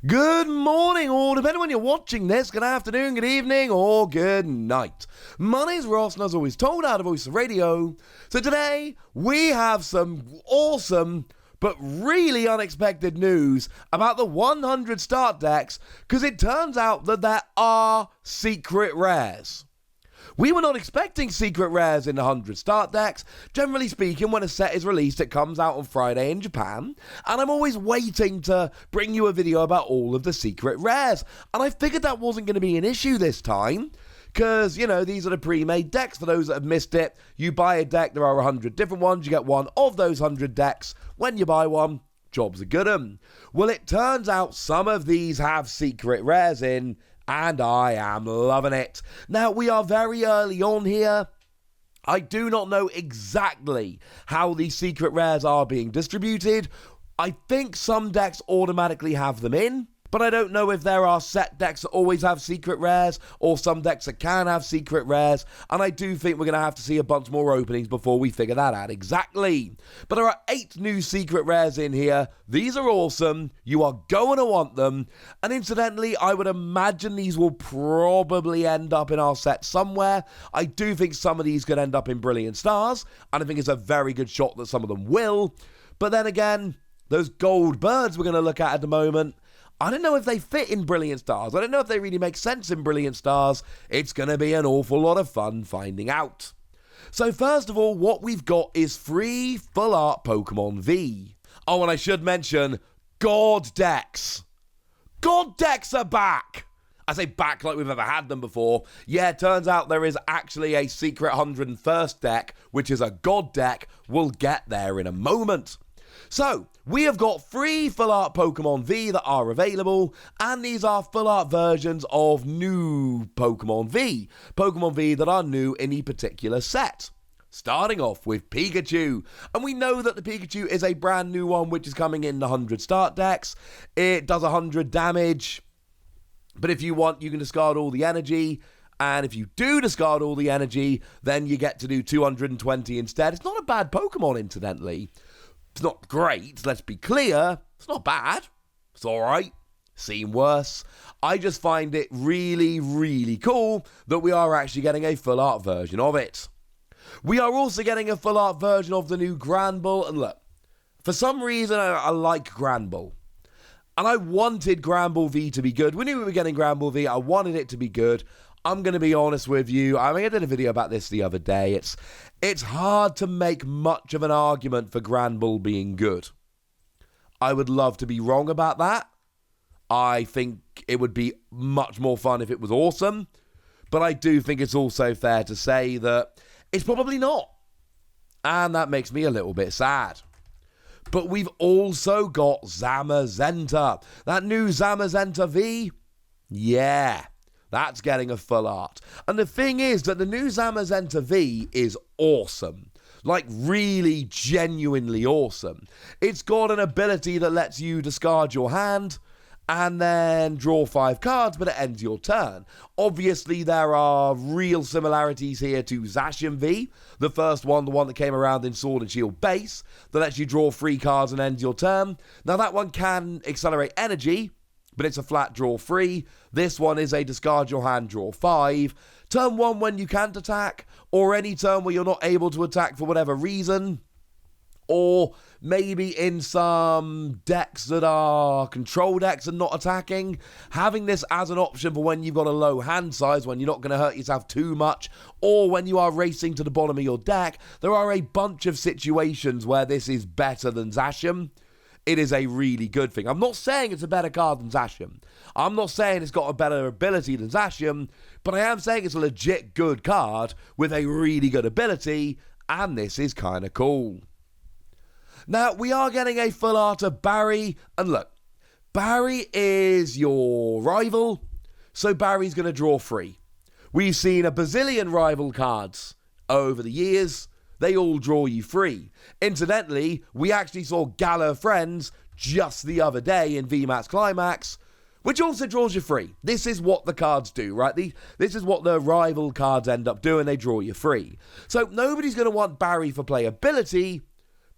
Good morning, or depending on when you're watching this, good afternoon, good evening, or good night. My name's Ross, and as always, told out of Voice of Radio. So today, we have some awesome, but really unexpected news about the 100 start decks, because it turns out that there are secret rares. We were not expecting secret rares in the 100 start decks. Generally speaking, when a set is released, it comes out on Friday in Japan, and I'm always waiting to bring you a video about all of the secret rares. And I figured that wasn't going to be an issue this time, because, you know, these are the pre-made decks. For those that have missed it, you buy a deck, there are 100 different ones, you get one of those 100 decks. When you buy one, jobs are good 'em. Well, it turns out some of these have secret rares in, and I am loving it. Now, we are very early on here. I do not know exactly how these secret rares are being distributed. I think some decks automatically have them in, but I don't know if there are set decks that always have secret rares, or some decks that can have secret rares, and I do think we're going to have to see a bunch more openings before we figure that out exactly. But there are 8 new secret rares in here. These are awesome. You are going to want them, and incidentally, I would imagine these will probably end up in our set somewhere. I do think some of these could end up in Brilliant Stars, and I think it's a very good shot that some of them will. But then again, those gold birds we're going to look at the moment, I don't know if they fit in Brilliant Stars. I don't know if they really make sense in Brilliant Stars. It's going to be an awful lot of fun finding out. So first of all, what we've got is free full art Pokemon V. Oh, and I should mention, God decks. God decks are back. I say back like we've ever had them before. Yeah, it turns out there is actually a secret 101st deck, which is a God deck. We'll get there in a moment. So, we have got free full art Pokemon V that are available, and these are full art versions of new Pokemon V. Pokemon V that are new in a particular set. Starting off with Pikachu, and we know that the Pikachu is a brand new one which is coming in the 100 start decks. It does 100 damage, but if you want, you can discard all the energy. And if you do discard all the energy, then you get to do 220 instead. It's not a bad Pokemon, incidentally. It's not great, let's be clear. It's not bad. It's alright. Seen worse. I just find it really, really cool that we are actually getting a full art version of it. We are also getting a full art version of the new Granbull. And look, for some reason I like Granbull. And I wanted Granbull V to be good. We knew we were getting Granbull V. I wanted it to be good. I'm going to be honest with you. I mean, I did a video about this the other day. It's hard to make much of an argument for Granbull being good. I would love to be wrong about that. I think it would be much more fun if it was awesome. But I do think it's also fair to say that it's probably not. And that makes me a little bit sad. But we've also got Zamazenta. That new Zamazenta V? Yeah. That's getting a full art. And the thing is that the new Zamazenta V is awesome. Like, really, genuinely awesome. It's got an ability that lets you discard your hand and then draw 5 cards, but it ends your turn. Obviously, there are real similarities here to Zacian V, the first one, the one that came around in Sword and Shield base, that lets you draw 3 cards and end your turn. Now, that one can accelerate energy, but it's a flat draw 3. This one is a discard your hand, draw 5. Turn 1 when you can't attack, or any turn where you're not able to attack for whatever reason. Or maybe in some decks that are control decks and not attacking, having this as an option for when you've got a low hand size, when you're not going to hurt yourself too much, or when you are racing to the bottom of your deck. There are a bunch of situations where this is better than Zacian. It is a really good thing. I'm not saying it's a better card than Zacian. I'm not saying it's got a better ability than Zacian, but I am saying it's a legit good card with a really good ability, and this is kind of cool. Now, we are getting a full art of Barry, and look, Barry is your rival, so Barry's going to draw 3. We've seen a bazillion rival cards over the years. They all draw you 3. Incidentally, we actually saw Gala Friends just the other day in VMAX Climax, which also draws you 3. This is what the cards do, right? This is what the rival cards end up doing. They draw you 3. So nobody's going to want Barry for playability,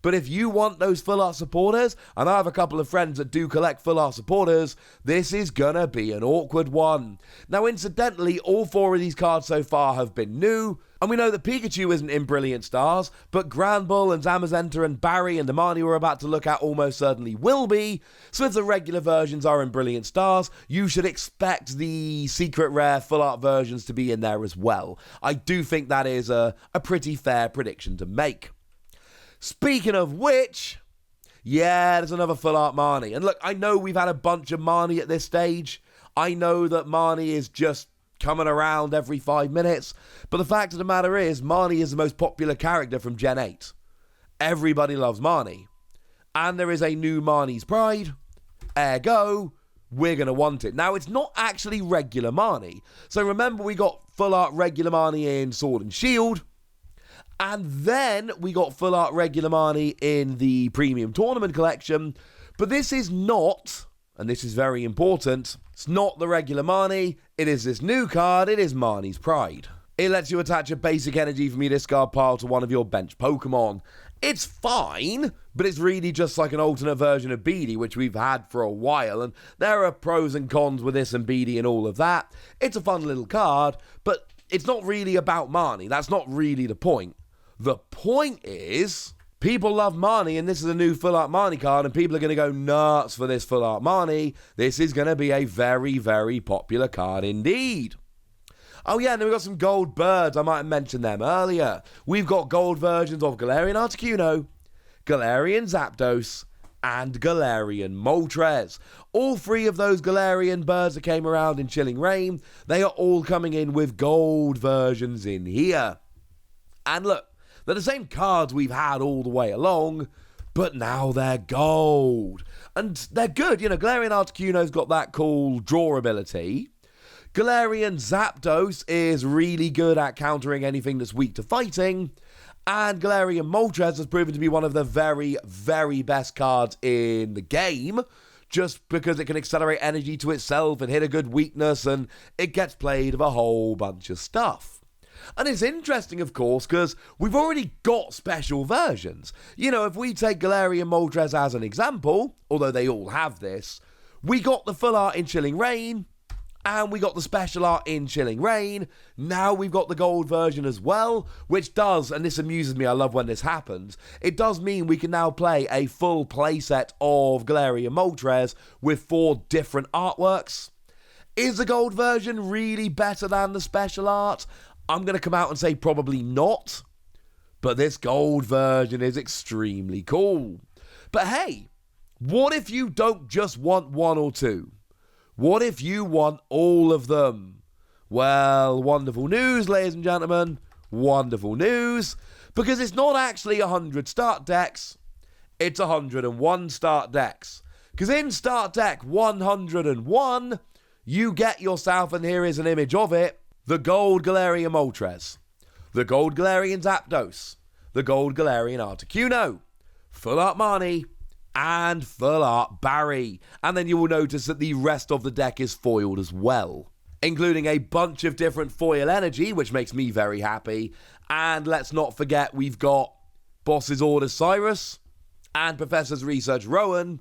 But if you want those full art supporters, and I have a couple of friends that do collect full art supporters, this is gonna be an awkward one. Now, incidentally, all 4 of these cards so far have been new, and we know that Pikachu isn't in Brilliant Stars, but Granbull and Zamazenta and Barry and the Marnie we're about to look at almost certainly will be. So if the regular versions are in Brilliant Stars, you should expect the secret rare full art versions to be in there as well. I do think that is a pretty fair prediction to make. Speaking of which, yeah, there's another full art Marnie. And look, I know we've had a bunch of Marnie at this stage. I know that Marnie is just coming around every 5 minutes. But the fact of the matter is, Marnie is the most popular character from Gen 8. Everybody loves Marnie. And there is a new Marnie's Pride. Ergo, we're going to want it. Now, it's not actually regular Marnie. So remember, we got full art regular Marnie in Sword and Shield. And then we got full art regular Marnie in the Premium Tournament Collection. But this is not, and this is very important, it's not the regular Marnie. It is this new card. It is Marnie's Pride. It lets you attach a basic energy from your discard pile to one of your bench Pokemon. It's fine, but it's really just like an alternate version of Beedee, which we've had for a while, and there are pros and cons with this and Beedee and all of that. It's a fun little card, but it's not really about Marnie. That's not really the point. The point is, people love Marnie, and this is a new full art Marnie card, and people are going to go nuts for this full art Marnie. This is going to be a very, very popular card indeed. Oh yeah, and then we've got some gold birds. I might have mentioned them earlier. We've got gold versions of Galarian Articuno, Galarian Zapdos, and Galarian Moltres. All 3 of those Galarian birds that came around in Chilling Reign, they are all coming in with gold versions in here. And look, they're the same cards we've had all the way along, but now they're gold. And they're good. You know, Galarian Articuno's got that cool draw ability. Galarian Zapdos is really good at countering anything that's weak to fighting. And Galarian Moltres has proven to be one of the very, very best cards in the game, just because it can accelerate energy to itself and hit a good weakness, and it gets played with a whole bunch of stuff. And it's interesting, of course, because we've already got special versions. You know, if we take Galarian Moltres as an example, although they all have this, we got the full art in Chilling Reign, and we got the special art in Chilling Reign. Now we've got the gold version as well, which does, and this amuses me, I love when this happens, it does mean we can now play a full playset of Galarian Moltres with 4 different artworks. Is the gold version really better than the special art? I'm going to come out and say probably not, but this gold version is extremely cool. But hey, what if you don't just want 1 or 2? What if you want all of them? Well, wonderful news, ladies and gentlemen. Wonderful news, because it's not actually 100 start decks, it's 101 start decks. Because in start deck 101, you get yourself, and here is an image of it, the gold Galarian Moltres, the gold Galarian Zapdos, the gold Galarian Articuno, full art Marnie, and full art Barry. And then you will notice that the rest of the deck is foiled as well, including a bunch of different foil energy, which makes me very happy. And let's not forget, we've got Boss's Order Cyrus and Professor's Research Rowan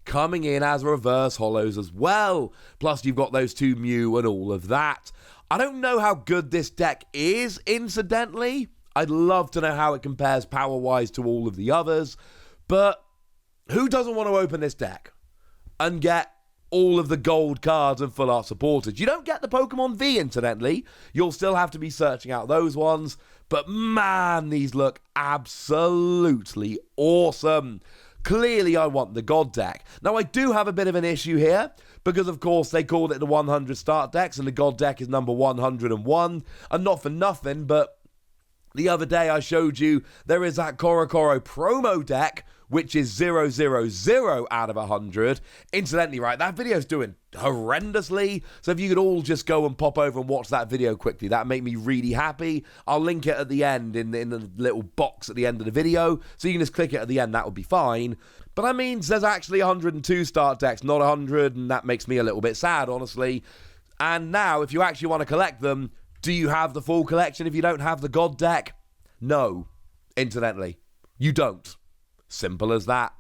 coming in as reverse holos as well. Plus you've got those 2 Mew and all of that. I don't know how good this deck is, incidentally. I'd love to know how it compares power-wise to all of the others. But who doesn't want to open this deck and get all of the gold cards and full art supporters? You don't get the Pokemon V, incidentally. You'll still have to be searching out those ones. But man, these look absolutely awesome. Clearly, I want the God deck. Now, I do have a bit of an issue here, because, of course, they called it the 100 start decks, and the God deck is number 101. And not for nothing, but the other day I showed you there is that Korokoro promo deck, which is 000 out of 100. Incidentally, right, that video's doing horrendously. So if you could all just go and pop over and watch that video quickly, that'd make me really happy. I'll link it at the end in the little box at the end of the video. So you can just click it at the end, that would be fine. But that means there's actually 102 start decks, not 100, and that makes me a little bit sad, honestly. And now, if you actually want to collect them, do you have the full collection if you don't have the God deck? No, incidentally, you don't. Simple as that.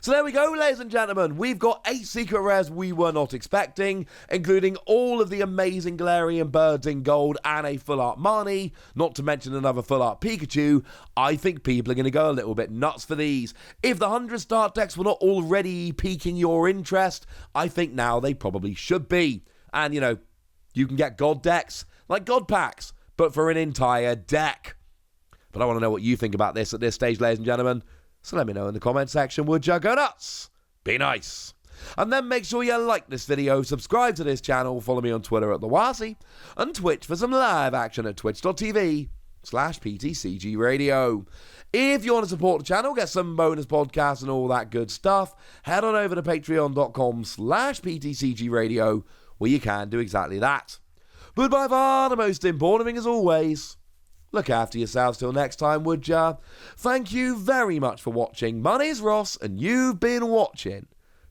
So there we go, ladies and gentlemen. We've got 8 secret rares we were not expecting, including all of the amazing Galarian birds in gold and a full art Marnie, not to mention another full art Pikachu. I think people are going to go a little bit nuts for these. If the 100 start decks were not already piquing your interest, I think now they probably should be. And, you can get God decks, like God packs, but for an entire deck. But I want to know what you think about this at this stage, ladies and gentlemen. So let me know in the comment section, would ya? Go nuts? Be nice. And then make sure you like this video, subscribe to this channel, follow me on Twitter at TheWasi, and Twitch for some live action at twitch.tv/PTCG Radio. If you want to support the channel, get some bonus podcasts and all that good stuff, head on over to patreon.com/PTCG Radio, where you can do exactly that. But by far the most important thing as always, look after yourselves till next time, would ya? Thank you very much for watching. My name's Ross, and you've been watching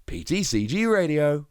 PTCG Radio.